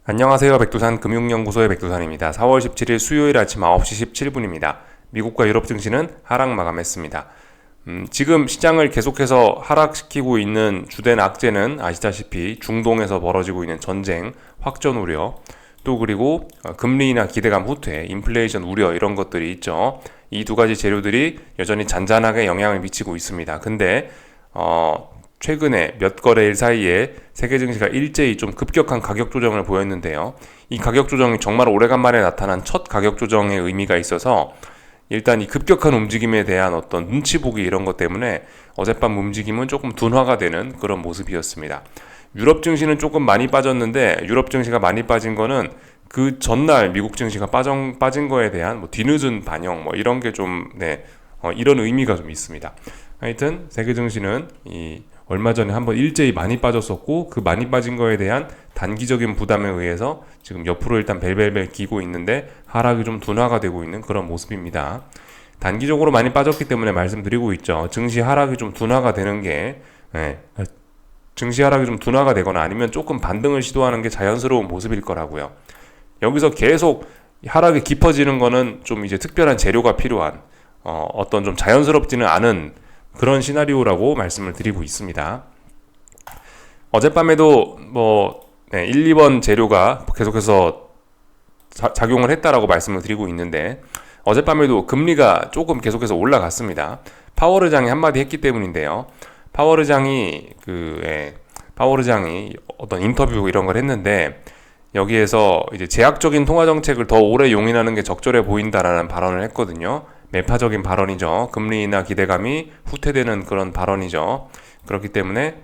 안녕하세요. 백두산 금융연구소의 백두산입니다. 4월 17일 수요일 아침 9시 17분입니다. 미국과 유럽 증시는 하락 마감했습니다. 지금 시장을 계속해서 하락시키고 있는 주된 악재는 아시다시피 중동에서 벌어지고 있는 전쟁, 확전 우려, 또 그리고 금리나 기대감 후퇴, 인플레이션 우려 이런 것들이 있죠. 이 두 가지 재료들이 여전히 잔잔하게 영향을 미치고 있습니다. 근데 최근에 몇 거래일 사이에 세계 증시가 일제히 좀 급격한 가격 조정을 보였는데요. 이 가격 조정이 정말 오래간만에 나타난 첫 가격 조정의 의미가 있어서 일단 이 급격한 움직임에 대한 어떤 눈치 보기 이런 것 때문에 어젯밤 움직임은 조금 둔화가 되는 그런 모습이었습니다. 유럽 증시는 조금 많이 빠졌는데 유럽 증시가 많이 빠진 거는 그 전날 미국 증시가 빠진 거에 대한 뭐 뒤늦은 반영 뭐 이런 게 좀 이런 의미가 좀 있습니다. 하여튼 세계 증시는 이 얼마 전에 한번 일제히 많이 빠졌었고 그 많이 빠진 거에 대한 단기적인 부담에 의해서 지금 옆으로 일단 벨벨벨 기고 있는데 하락이 좀 둔화가 되고 있는 그런 모습입니다. 단기적으로 많이 빠졌기 때문에 말씀드리고 있죠. 증시 하락이 좀 둔화가 되는 게 증시 하락이 좀 둔화가 되거나 아니면 조금 반등을 시도하는 게 자연스러운 모습일 거라고요. 여기서 계속 하락이 깊어지는 거는 좀 이제 특별한 재료가 필요한 어떤 좀 자연스럽지는 않은 그런 시나리오라고 말씀을 드리고 있습니다. 어젯밤에도 1, 2번 재료가 계속해서 작용을 했다라고 말씀을 드리고 있는데 어젯밤에도 금리가 조금 계속해서 올라갔습니다. 파월 의장이 한마디 했기 때문인데요. 파월 의장이 어떤 인터뷰 이런 걸 했는데 여기에서 이제 제약적인 통화 정책을 더 오래 용인하는 게 적절해 보인다라는 발언을 했거든요. 매파적인 발언이죠. 금리나 기대감이 후퇴되는 그런 발언이죠. 그렇기 때문에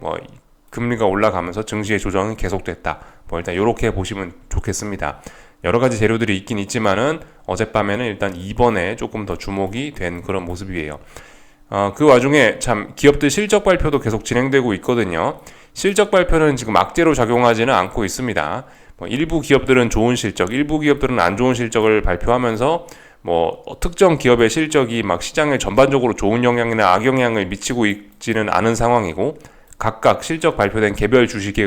금리가 올라가면서 증시의 조정이 계속됐다. 일단 이렇게 보시면 좋겠습니다. 여러 가지 재료들이 있긴 있지만은 어젯밤에는 일단 2번에 조금 더 주목이 된 그런 모습이에요. 그 와중에 참 기업들 실적 발표도 계속 진행되고 있거든요. 실적 발표는 지금 악재로 작용하지는 않고 있습니다. 일부 기업들은 좋은 실적, 일부 기업들은 안 좋은 실적을 발표하면서 특정 기업의 실적이 막 시장에 전반적으로 좋은 영향이나 악영향을 미치고 있지는 않은 상황이고 각각 실적 발표된 개별 주식에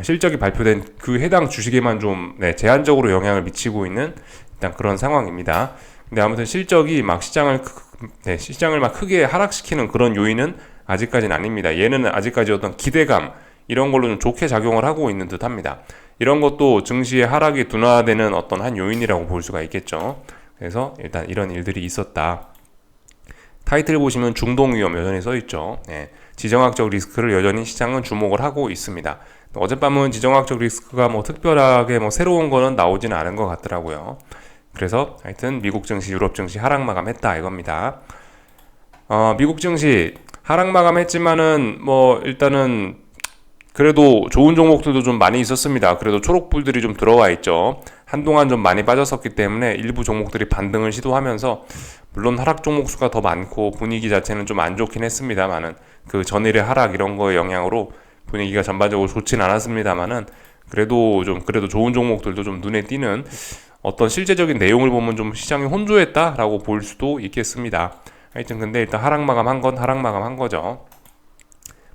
실적이 발표된 그 해당 주식에만 좀 제한적으로 영향을 미치고 있는 일단 그런 상황입니다. 근데 아무튼 실적이 막 시장을 막 크게 하락시키는 그런 요인은 아직까지는 아닙니다. 얘는 아직까지 어떤 기대감 이런 걸로 좀 좋게 작용을 하고 있는 듯합니다. 이런 것도 증시의 하락이 둔화되는 어떤 한 요인이라고 볼 수가 있겠죠. 그래서 일단 이런 일들이 있었다. 타이틀 보시면 중동 위험 여전히 써있죠. 지정학적 리스크를 여전히 시장은 주목을 하고 있습니다. 어젯밤은 지정학적 리스크가 특별하게 새로운 거는 나오지는 않은 것 같더라고요. 그래서 하여튼 미국 증시, 유럽 증시 하락 마감했다 이겁니다. 미국 증시 하락 마감했지만은 일단은 그래도 좋은 종목들도 좀 많이 있었습니다. 그래도 초록불들이 좀 들어와 있죠. 한동안 좀 많이 빠졌었기 때문에 일부 종목들이 반등을 시도하면서 물론 하락 종목 수가 더 많고 분위기 자체는 좀 안 좋긴 했습니다만은 그 전일의 하락 이런 거의 영향으로 분위기가 전반적으로 좋진 않았습니다만은 그래도 좋은 종목들도 좀 눈에 띄는 어떤 실제적인 내용을 보면 좀 시장이 혼조했다라고 볼 수도 있겠습니다. 하여튼 근데 일단 하락 마감한 건 하락 마감한 거죠.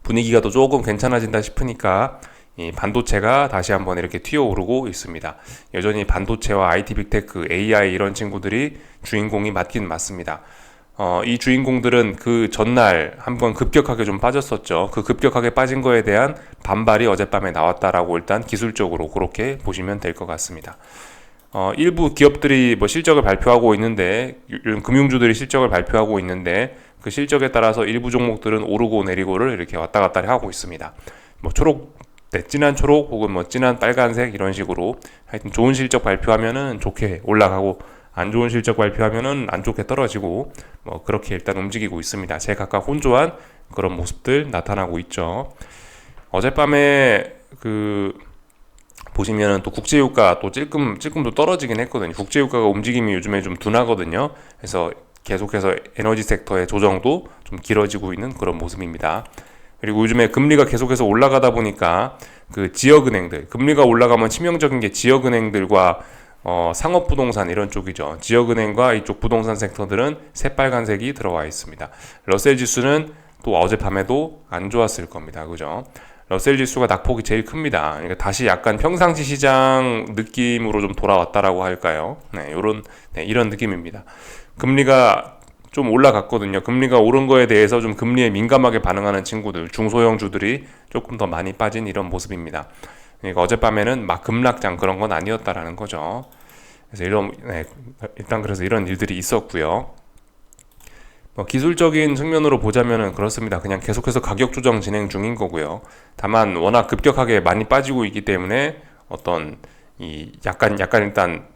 분위기가 또 조금 괜찮아진다 싶으니까 이 반도체가 다시 한번 이렇게 튀어오르고 있습니다. 여전히 반도체와 IT 빅테크, AI 이런 친구들이 주인공이 맞긴 맞습니다. 이 주인공들은 그 전날 한번 급격하게 좀 빠졌었죠. 그 급격하게 빠진 거에 대한 반발이 어젯밤에 나왔다라고 일단 기술적으로 그렇게 보시면 될 것 같습니다. 일부 기업들이 실적을 발표하고 있는데 금융주들이 실적을 발표하고 있는데 그 실적에 따라서 일부 종목들은 오르고 내리고를 이렇게 왔다 갔다 하고 있습니다. 진한 초록 혹은 진한 빨간색 이런 식으로 하여튼 좋은 실적 발표하면은 좋게 올라가고 안 좋은 실적 발표하면은 안 좋게 떨어지고 그렇게 일단 움직이고 있습니다. 제각각 혼조한 그런 모습들 나타나고 있죠. 어젯밤에 보시면은 또 국제유가 또 찔끔도 떨어지긴 했거든요. 국제유가가 움직임이 요즘에 좀 둔하거든요. 그래서 계속해서 에너지 섹터의 조정도 좀 길어지고 있는 그런 모습입니다. 그리고 요즘에 금리가 계속해서 올라가다 보니까 그 지역은행들, 금리가 올라가면 치명적인 게 지역은행들과 상업부동산 이런 쪽이죠. 지역은행과 이쪽 부동산 섹터들은 새빨간색이 들어와 있습니다. 러셀 지수는 또 어젯밤에도 안 좋았을 겁니다. 그죠? 러셀 지수가 낙폭이 제일 큽니다. 그러니까 다시 약간 평상시 시장 느낌으로 좀 돌아왔다라고 할까요? 이런 느낌입니다. 금리가 좀 올라갔거든요. 금리가 오른 거에 대해서 좀 금리에 민감하게 반응하는 친구들, 중소형주들이 조금 더 많이 빠진 이런 모습입니다. 그러니까 어젯밤에는 막 급락장 그런 건 아니었다라는 거죠. 그래서 일단 그래서 이런 일들이 있었고요. 기술적인 측면으로 보자면은 그렇습니다. 그냥 계속해서 가격 조정 진행 중인 거고요. 다만 워낙 급격하게 많이 빠지고 있기 때문에 어떤 약간 일단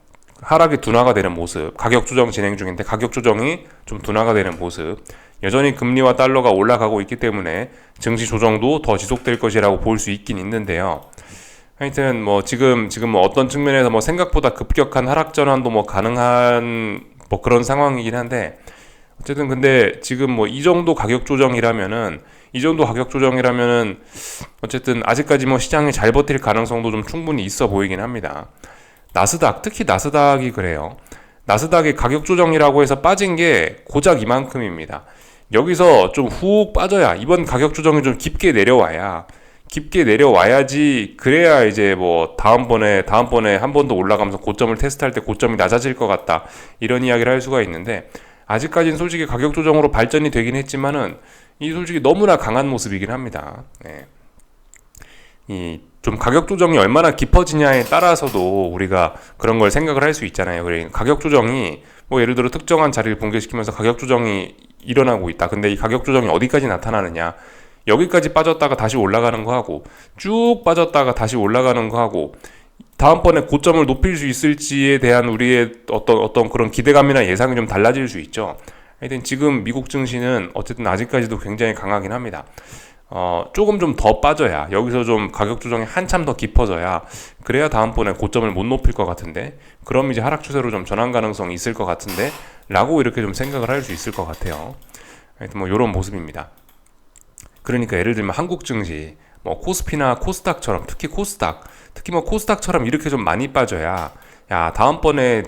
하락이 둔화가 되는 모습, 가격 조정 진행 중인데 가격 조정이 좀 둔화가 되는 모습. 여전히 금리와 달러가 올라가고 있기 때문에 증시 조정도 더 지속될 것이라고 볼 수 있긴 있는데요. 하여튼 지금 어떤 측면에서 생각보다 급격한 하락 전환도 가능한 그런 상황이긴 한데, 어쨌든 근데 지금 이 정도 가격 조정이라면은 어쨌든 아직까지 시장이 잘 버틸 가능성도 좀 충분히 있어 보이긴 합니다. 특히 나스닥이 그래요. 나스닥의 가격 조정이라고 해서 빠진 게 고작 이만큼입니다. 여기서 좀 훅 빠져야, 이번 가격 조정이 좀 깊게 내려와야지, 그래야 이제 다음번에 한 번 더 올라가면서 고점을 테스트할 때 고점이 낮아질 것 같다, 이런 이야기를 할 수가 있는데, 아직까지는 솔직히 가격 조정으로 발전이 되긴 했지만은 이 솔직히 너무나 강한 모습이긴 합니다. 좀 가격 조정이 얼마나 깊어지냐에 따라서도 우리가 그런 걸 생각을 할 수 있잖아요. 그러니까 가격 조정이 예를 들어 특정한 자리를 붕괴시키면서 가격 조정이 일어나고 있다. 근데 이 가격 조정이 어디까지 나타나느냐? 여기까지 빠졌다가 다시 올라가는 거 하고, 쭉 빠졌다가 다시 올라가는 거 하고, 다음번에 고점을 높일 수 있을지에 대한 우리의 어떤 그런 기대감이나 예상이 좀 달라질 수 있죠. 하여튼 지금 미국 증시는 어쨌든 아직까지도 굉장히 강하긴 합니다. 조금 좀 더 빠져야, 여기서 좀 가격 조정이 한참 더 깊어져야, 그래야 다음번에 고점을 못 높일 것 같은데, 그럼 이제 하락 추세로 좀 전환 가능성이 있을 것 같은데 라고 이렇게 좀 생각을 할 수 있을 것 같아요. 하여튼 이런 모습입니다. 그러니까 예를 들면 한국 증시, 코스피나 코스닥처럼, 특히 코스닥처럼 이렇게 좀 많이 빠져야, 다음번에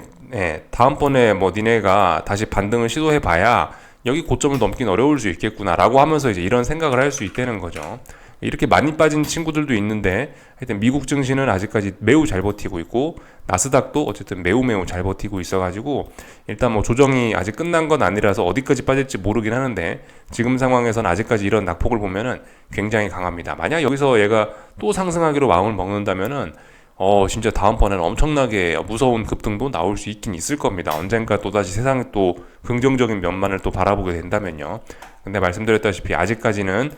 니네가 다시 반등을 시도해봐야 여기 고점을 넘긴 어려울 수 있겠구나라고 하면서 이제 이런 생각을 할 수 있다는 거죠. 이렇게 많이 빠진 친구들도 있는데, 하여튼 미국 증시는 아직까지 매우 잘 버티고 있고, 나스닥도 어쨌든 매우 잘 버티고 있어가지고, 일단 조정이 아직 끝난 건 아니라서 어디까지 빠질지 모르긴 하는데, 지금 상황에서는 아직까지 이런 낙폭을 보면은 굉장히 강합니다. 만약 여기서 얘가 또 상승하기로 마음을 먹는다면은 진짜 다음번에는 엄청나게 무서운 급등도 나올 수 있긴 있을 겁니다. 언젠가 또다시 세상의 또 긍정적인 면만을 또 바라보게 된다면요. 근데 말씀드렸다시피 아직까지는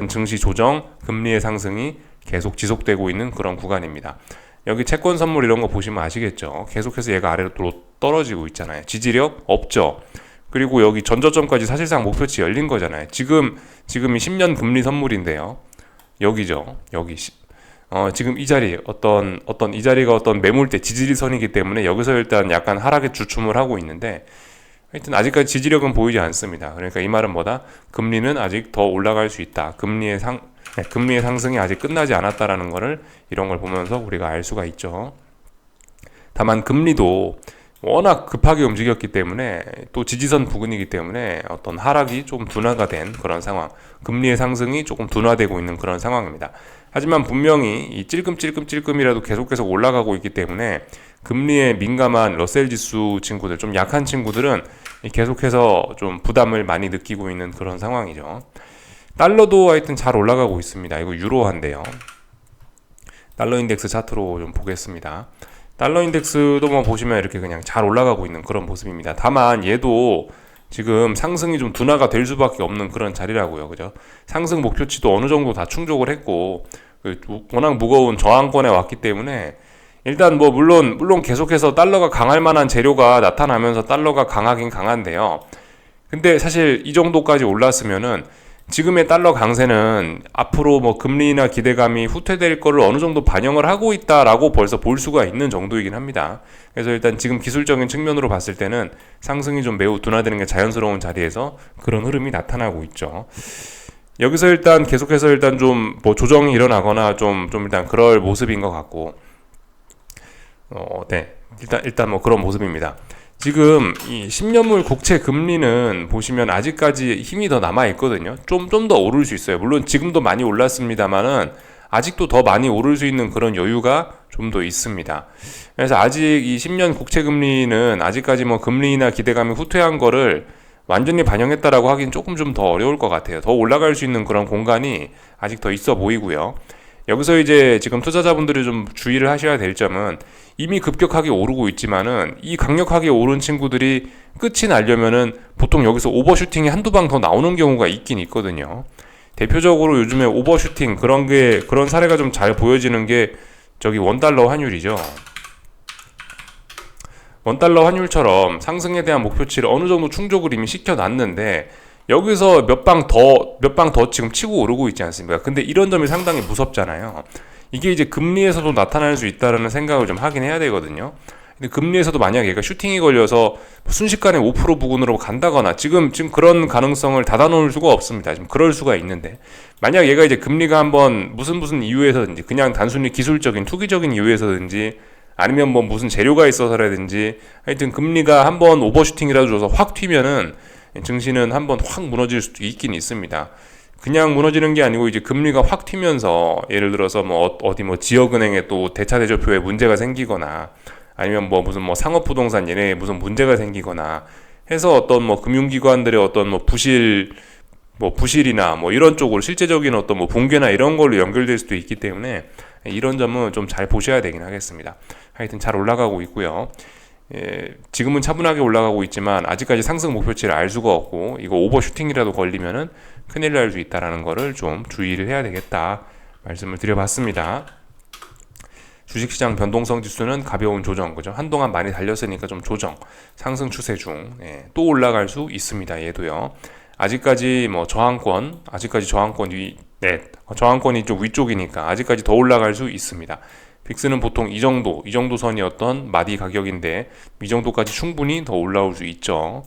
증시 조정, 금리의 상승이 계속 지속되고 있는 그런 구간입니다. 여기 채권 선물 이런 거 보시면 아시겠죠? 계속해서 얘가 아래로 떨어지고 있잖아요. 지지력 없죠? 그리고 여기 전저점까지 사실상 목표치 열린 거잖아요. 지금이 10년 금리 선물인데요. 여기죠. 지금 이 자리, 이 자리가 어떤 매물대 지지리선이기 때문에 여기서 일단 약간 하락에 주춤을 하고 있는데, 하여튼 아직까지 지지력은 보이지 않습니다. 그러니까 이 말은 뭐다? 금리는 아직 더 올라갈 수 있다. 금리의 상승이 아직 끝나지 않았다라는 거를, 이런 걸 보면서 우리가 알 수가 있죠. 다만 금리도 워낙 급하게 움직였기 때문에, 또 지지선 부근이기 때문에 어떤 하락이 좀 둔화가 된 그런 상황, 금리의 상승이 조금 둔화되고 있는 그런 상황입니다. 하지만 분명히 이 찔끔찔끔이라도 계속해서 올라가고 있기 때문에 금리에 민감한 러셀 지수 친구들, 좀 약한 친구들은 계속해서 좀 부담을 많이 느끼고 있는 그런 상황이죠. 달러도 하여튼 잘 올라가고 있습니다. 이거 유로화인데요. 달러 인덱스 차트로 좀 보겠습니다. 달러 인덱스도 보시면 이렇게 그냥 잘 올라가고 있는 그런 모습입니다. 다만 얘도 지금 상승이 좀 둔화가 될 수밖에 없는 그런 자리라고요. 그죠? 상승 목표치도 어느 정도 다 충족을 했고, 워낙 무거운 저항권에 왔기 때문에, 일단 물론 계속해서 달러가 강할 만한 재료가 나타나면서 달러가 강하긴 강한데요. 근데 사실 이 정도까지 올랐으면은 지금의 달러 강세는 앞으로 금리나 기대감이 후퇴될 거를 어느 정도 반영을 하고 있다라고 벌써 볼 수가 있는 정도이긴 합니다. 그래서 일단 지금 기술적인 측면으로 봤을 때는 상승이 좀 매우 둔화되는 게 자연스러운 자리에서 그런 흐름이 나타나고 있죠. 여기서 일단 계속해서 일단 좀 조정이 일어나거나 좀 일단 그럴 모습인 것 같고, 일단 그런 모습입니다. 지금 이 10년물 국채 금리는 보시면 아직까지 힘이 더 남아 있거든요. 좀 더 오를 수 있어요. 물론 지금도 많이 올랐습니다만은 아직도 더 많이 오를 수 있는 그런 여유가 좀 더 있습니다. 그래서 아직 이 10년 국채 금리는 아직까지 뭐 금리나 기대감이 후퇴한 거를 완전히 반영했다라고 하긴 조금 좀 더 어려울 것 같아요. 더 올라갈 수 있는 그런 공간이 아직 더 있어 보이고요. 여기서 이제 지금 투자자분들이 좀 주의를 하셔야 될 점은 이미 급격하게 오르고 있지만은 이 강력하게 오른 친구들이 끝이 나려면은 보통 여기서 오버슈팅이 한두 방 더 나오는 경우가 있긴 있거든요. 대표적으로 요즘에 오버슈팅 그런 사례가 좀 잘 보여지는 게 저기 원달러 환율이죠. 원달러 환율처럼 상승에 대한 목표치를 어느 정도 충족을 이미 시켜놨는데 여기서 몇 방 더 지금 치고 오르고 있지 않습니까? 근데 이런 점이 상당히 무섭잖아요. 이게 이제 금리에서도 나타날 수 있다는 생각을 좀 하긴 해야 되거든요. 근데 금리에서도 만약 얘가 슈팅이 걸려서 순식간에 5% 부근으로 간다거나 지금 그런 가능성을 닫아놓을 수가 없습니다. 지금 그럴 수가 있는데 만약 얘가 이제 금리가 한번 무슨 이유에서든지 그냥 단순히 기술적인 투기적인 이유에서든지 아니면 뭐 무슨 재료가 있어서라든지 하여튼 금리가 한번 오버슈팅이라도 줘서 확 튀면은 증시는 한번 확 무너질 수도 있긴 있습니다. 그냥 무너지는 게 아니고 이제 금리가 확 튀면서 예를 들어서 뭐 어디 뭐 지역은행에 또 대차대조표에 문제가 생기거나 아니면 뭐 무슨 뭐 상업부동산 얘네에 무슨 문제가 생기거나 해서 어떤 뭐 금융기관들의 어떤 뭐 부실이나 뭐 이런 쪽으로 실제적인 어떤 뭐 붕괴나 이런 걸로 연결될 수도 있기 때문에 이런 점은 좀 잘 보셔야 되긴 하겠습니다. 하여튼 잘 올라가고 있고요. 지금은 차분하게 올라가고 있지만 아직까지 상승 목표치를 알 수가 없고 이거 오버슈팅이라도 걸리면은 큰일 날 수 있다라는 거를 좀 주의를 해야 되겠다 말씀을 드려봤습니다. 주식시장 변동성 지수는 가벼운 조정, 그죠? 한동안 많이 달렸으니까 좀 조정, 상승 추세 중, 또 올라갈 수 있습니다. 얘도요. 아직까지 뭐 저항권이 좀 위쪽이니까 아직까지 더 올라갈 수 있습니다. 빅스는 보통 이 정도 선이 어떤 마디 가격인데 이 정도까지 충분히 더 올라올 수 있죠.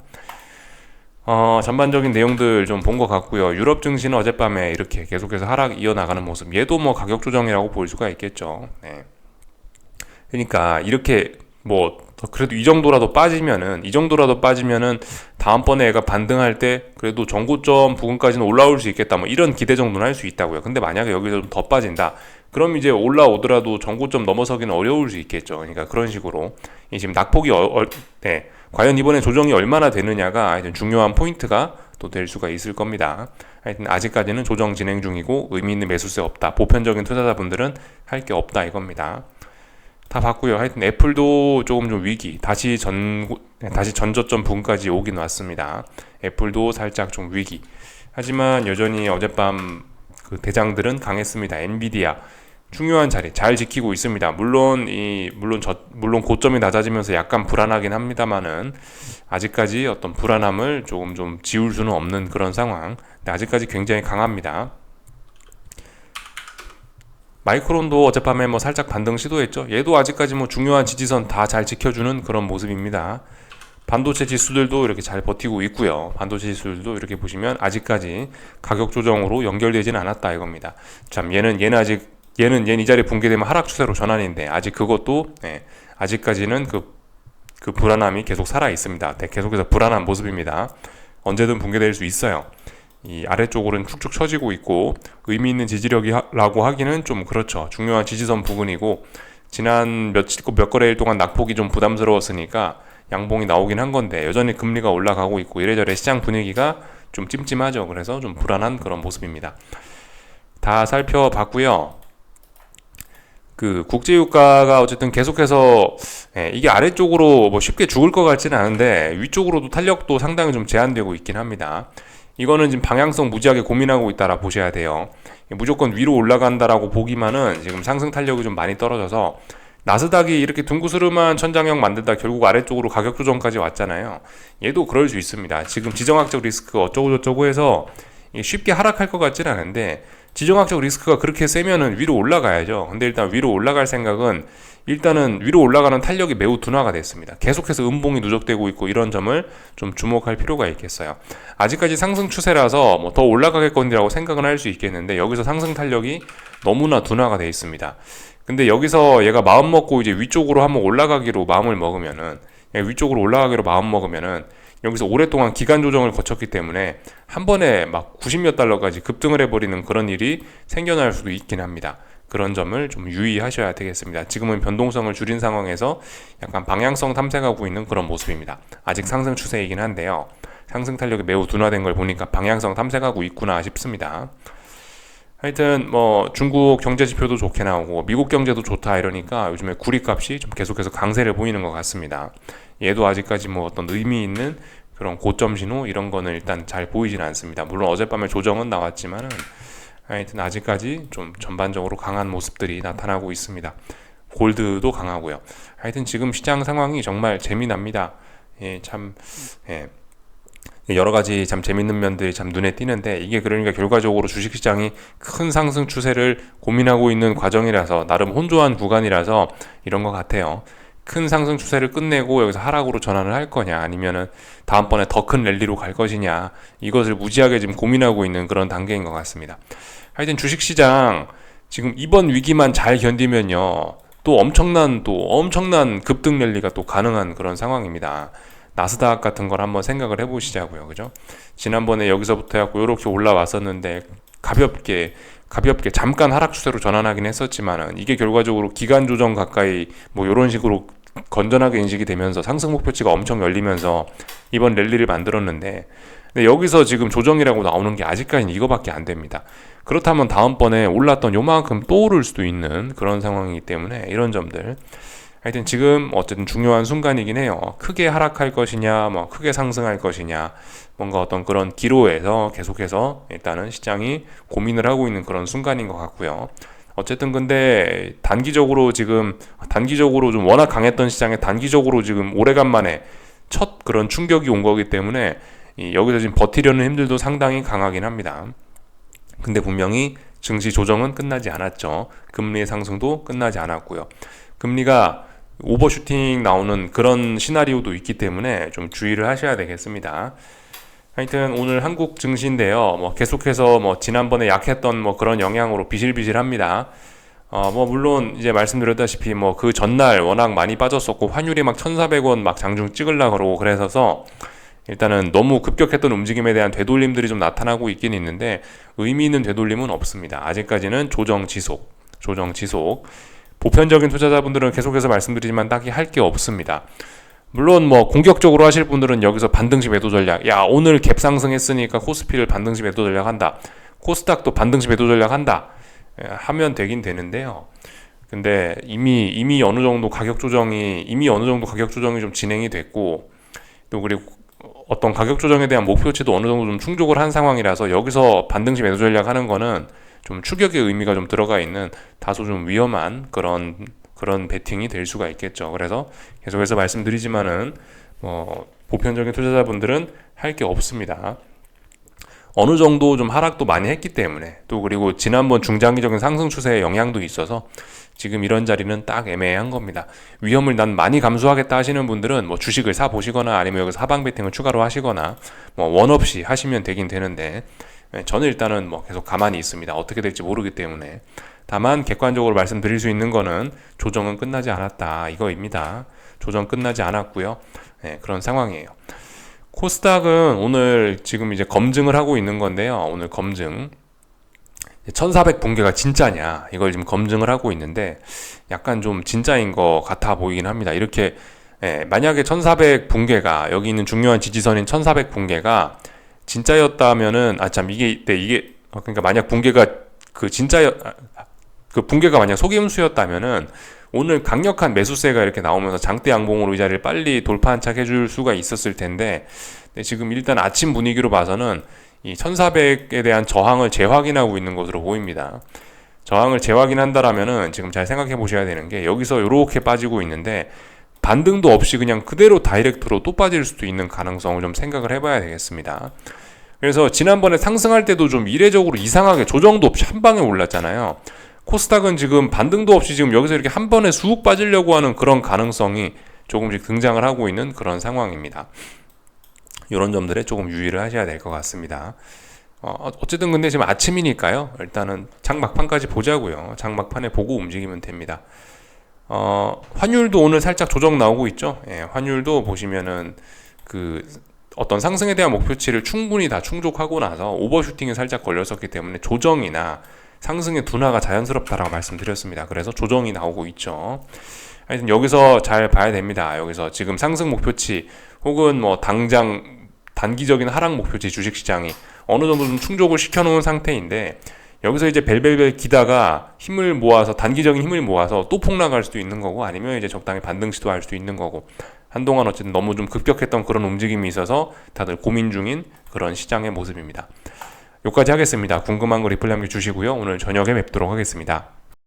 전반적인 내용들 좀 본 것 같고요. 유럽 증시는 어젯밤에 이렇게 계속해서 하락 이어나가는 모습. 얘도 뭐 가격 조정이라고 볼 수가 있겠죠. 네. 그러니까 이렇게 뭐 그래도 이 정도라도 빠지면은 다음번에 얘가 반등할 때 그래도 전고점 부근까지는 올라올 수 있겠다. 뭐 이런 기대 정도는 할 수 있다고요. 근데 만약에 여기서 좀 더 빠진다. 그럼 이제 올라오더라도 전고점 넘어서기는 어려울 수 있겠죠. 그러니까 그런 식으로 지금 낙폭이 과연 이번에 조정이 얼마나 되느냐가 하여튼 중요한 포인트가 또 될 수가 있을 겁니다. 하여튼 아직까지는 조정 진행 중이고 의미 있는 매수세 없다. 보편적인 투자자분들은 할 게 없다 이겁니다. 다 봤고요. 하여튼 애플도 조금 좀 위기. 다시 전저점 부근까지 오긴 왔습니다. 애플도 살짝 좀 위기. 하지만 여전히 어젯밤 그 대장들은 강했습니다. 엔비디아 중요한 자리 잘 지키고 있습니다. 물론 고점이 낮아지면서 약간 불안하긴 합니다만은 아직까지 어떤 불안함을 조금 좀 지울 수는 없는 그런 상황. 근데 아직까지 굉장히 강합니다. 마이크론도 어젯밤에 뭐 살짝 반등 시도했죠. 얘도 아직까지 뭐 중요한 지지선 다 잘 지켜주는 그런 모습입니다. 반도체 지수들도 이렇게 잘 버티고 있고요. 반도체 지수들도 이렇게 보시면 아직까지 가격 조정으로 연결되지는 않았다 이겁니다. 참 얘는 이 자리 붕괴되면 하락 추세로 전환인데 아직 그것도 아직까지는 그 불안함이 계속 살아 있습니다. 계속해서 불안한 모습입니다. 언제든 붕괴될 수 있어요. 이 아래쪽으로는 축축 처지고 있고 의미 있는 지지력이라고 하기는 좀 그렇죠. 중요한 지지선 부근이고 지난 몇 거래일 동안 낙폭이 좀 부담스러웠으니까 양봉이 나오긴 한 건데 여전히 금리가 올라가고 있고 이래저래 시장 분위기가 좀 찜찜하죠. 그래서 좀 불안한 그런 모습입니다. 다 살펴봤고요. 그 국제유가가 어쨌든 계속해서 이게 아래쪽으로 뭐 쉽게 죽을 것 같지는 않은데 위쪽으로도 탄력도 상당히 좀 제한되고 있긴 합니다. 이거는 지금 방향성 무지하게 고민하고 있다라 보셔야 돼요. 무조건 위로 올라간다라고 보기만은 지금 상승 탄력이 좀 많이 떨어져서 나스닥이 이렇게 둥그스름한 천장형 만들다 결국 아래쪽으로 가격 조정까지 왔잖아요. 얘도 그럴 수 있습니다. 지금 지정학적 리스크 어쩌고저쩌고 해서 쉽게 하락할 것 같지는 않은데 지정학적 리스크가 그렇게 세면은 위로 올라가야죠. 근데 일단 위로 올라갈 생각은 일단은 위로 올라가는 탄력이 매우 둔화가 됐습니다. 계속해서 음봉이 누적되고 있고 이런 점을 좀 주목할 필요가 있겠어요. 아직까지 상승 추세라서 뭐 더 올라가겠거니라고 생각은 할 수 있겠는데 여기서 상승 탄력이 너무나 둔화가 돼 있습니다. 근데 여기서 얘가 마음 먹고 이제 위쪽으로 한번 올라가기로 마음을 먹으면은 위쪽으로 올라가기로 마음먹으면은 여기서 오랫동안 기간 조정을 거쳤기 때문에 한 번에 막 90몇 달러까지 급등을 해버리는 그런 일이 생겨날 수도 있긴 합니다. 그런 점을 좀 유의하셔야 되겠습니다. 지금은 변동성을 줄인 상황에서 약간 방향성 탐색하고 있는 그런 모습입니다. 아직 상승 추세이긴 한데요. 상승 탄력이 매우 둔화된 걸 보니까 방향성 탐색하고 있구나 싶습니다. 하여튼 뭐 중국 경제 지표도 좋게 나오고 미국 경제도 좋다 이러니까 요즘에 구리값이 좀 계속해서 강세를 보이는 것 같습니다. 얘도 아직까지 뭐 어떤 의미 있는 그런 고점 신호 이런 거는 일단 잘 보이지는 않습니다. 물론 어젯밤에 조정은 나왔지만은 하여튼 아직까지 좀 전반적으로 강한 모습들이 나타나고 있습니다. 골드도 강하고요. 하여튼 지금 시장 상황이 정말 재미납니다. 예, 여러 가지 참 재밌는 면들이 참 눈에 띄는데, 이게 그러니까 결과적으로 주식시장이 큰 상승 추세를 고민하고 있는 과정이라서, 나름 혼조한 구간이라서 이런 것 같아요. 큰 상승 추세를 끝내고 여기서 하락으로 전환을 할 거냐, 아니면은 다음번에 더 큰 랠리로 갈 것이냐, 이것을 무지하게 지금 고민하고 있는 그런 단계인 것 같습니다. 하여튼 주식시장 지금 이번 위기만 잘 견디면요, 또 엄청난 급등 랠리가 또 가능한 그런 상황입니다. 나스닥 같은 걸 한번 생각을 해보시자고요. 그죠? 지난번에 여기서부터 해갖고 이렇게 올라왔었는데 가볍게 잠깐 하락 추세로 전환하긴 했었지만은, 이게 결과적으로 기간 조정 가까이 뭐 이런 식으로 건전하게 인식이 되면서 상승 목표치가 엄청 열리면서 이번 랠리를 만들었는데, 근데 여기서 지금 조정이라고 나오는 게 아직까지는 이거밖에 안 됩니다. 그렇다면 다음번에 올랐던 요만큼 또 오를 수도 있는 그런 상황이기 때문에 이런 점들, 하여튼 지금 어쨌든 중요한 순간이긴 해요. 크게 하락할 것이냐, 뭐 크게 상승할 것이냐, 뭔가 어떤 그런 기로에서 계속해서 일단은 시장이 고민을 하고 있는 그런 순간인 것 같고요. 어쨌든 근데 단기적으로 좀 워낙 강했던 시장에 단기적으로 지금 오래간만에 첫 그런 충격이 온 거기 때문에 여기서 지금 버티려는 힘들도 상당히 강하긴 합니다. 근데 분명히 증시 조정은 끝나지 않았죠. 금리의 상승도 끝나지 않았고요. 금리가 오버슈팅 나오는 그런 시나리오도 있기 때문에 좀 주의를 하셔야 되겠습니다. 하여튼 오늘 한국 증시인데요. 뭐 계속해서 뭐 지난번에 약했던 뭐 그런 영향으로 비실비실합니다. 뭐 물론 이제 말씀드렸다시피 뭐 그 전날 워낙 많이 빠졌었고 환율이 막 1,400원 막 장중 찍으려고 그러고 그래서 일단은 너무 급격했던 움직임에 대한 되돌림들이 좀 나타나고 있긴 있는데, 의미 있는 되돌림은 없습니다. 아직까지는 조정 지속. 보편적인 투자자분들은 계속해서 말씀드리지만 딱히 할 게 없습니다. 물론 뭐 공격적으로 하실 분들은 여기서 반등시 매도 전략, 야 오늘 갭 상승했으니까 코스피를 반등시 매도 전략 한다, 코스닥도 반등시 매도 전략 한다 하면 되긴 되는데요. 근데 이미 어느 정도 가격 조정이 좀 진행이 됐고, 또 그리고 어떤 가격 조정에 대한 목표치도 어느 정도 좀 충족을 한 상황이라서 여기서 반등시 매도 전략 하는 거는 좀 추격의 의미가 좀 들어가 있는 다소 좀 위험한 그런 베팅이 될 수가 있겠죠. 그래서 계속해서 말씀드리지만은 보편적인 투자자분들은 할 게 없습니다. 어느 정도 좀 하락도 많이 했기 때문에, 또 그리고 지난번 중장기적인 상승 추세의 영향도 있어서 지금 이런 자리는 딱 애매한 겁니다. 위험을 난 많이 감수하겠다 하시는 분들은 뭐 주식을 사 보시거나 아니면 여기서 하방 베팅을 추가로 하시거나 뭐 원 없이 하시면 되긴 되는데, 저는 일단은 뭐 계속 가만히 있습니다. 어떻게 될지 모르기 때문에. 다만 객관적으로 말씀드릴 수 있는 거는 조정은 끝나지 않았다 이거입니다. 조정 끝나지 않았고요. 그런 상황이에요. 코스닥은 오늘 지금 이제 검증을 하고 있는 건데요. 오늘 검증 1400 붕괴가 진짜냐 이걸 지금 검증을 하고 있는데, 약간 좀 진짜인 것 같아 보이긴 합니다. 이렇게 만약에 1400 붕괴가, 여기 있는 중요한 지지선인 1400 붕괴가 진짜였다면은 그러니까 만약 붕괴가 그 붕괴가 만약 속임수였다면은 오늘 강력한 매수세가 이렇게 나오면서 장대 양봉으로 이 자리를 빨리 돌파 한착 해줄 수가 있었을 텐데, 지금 일단 아침 분위기로 봐서는 이 1400에 대한 저항을 재확인하고 있는 것으로 보입니다. 저항을 재확인한다라면은 지금 잘 생각해 보셔야 되는 게, 여기서 이렇게 빠지고 있는데 반등도 없이 그냥 그대로 다이렉트로 또 빠질 수도 있는 가능성을 좀 생각을 해봐야 되겠습니다. 그래서 지난번에 상승할 때도 좀 이례적으로 이상하게 조정도 없이 한 방에 올랐잖아요. 코스닥은 지금 반등도 없이 지금 여기서 이렇게 한 번에 쑥 빠지려고 하는 그런 가능성이 조금씩 등장을 하고 있는 그런 상황입니다. 이런 점들에 조금 유의를 하셔야 될 것 같습니다. 어쨌든 근데 지금 아침이니까요. 일단은 장막판까지 보자고요. 장막판에 보고 움직이면 됩니다. 환율도 오늘 살짝 조정 나오고 있죠. 예, 환율도 보시면은 그 어떤 상승에 대한 목표치를 충분히 다 충족하고 나서 오버슈팅이 살짝 걸렸었기 때문에 조정이나 상승의 둔화가 자연스럽다라고 말씀드렸습니다. 그래서 조정이 나오고 있죠. 하여튼 여기서 잘 봐야 됩니다. 여기서 지금 상승 목표치 혹은 뭐 당장 단기적인 하락 목표치 주식시장이 어느 정도 좀 충족을 시켜놓은 상태인데 여기서 이제 벨벨벨 기다가 힘을 모아서 단기적인 힘을 모아서 또 폭락할 수도 있는 거고 아니면 이제 적당히 반등 시도할 수도 있는 거고 한동안 어쨌든 너무 좀 급격했던 그런 움직임이 있어서 다들 고민 중인 그런 시장의 모습입니다. 여기까지 하겠습니다. 궁금한 거 리플 남겨주시고요. 오늘 저녁에 뵙도록 하겠습니다.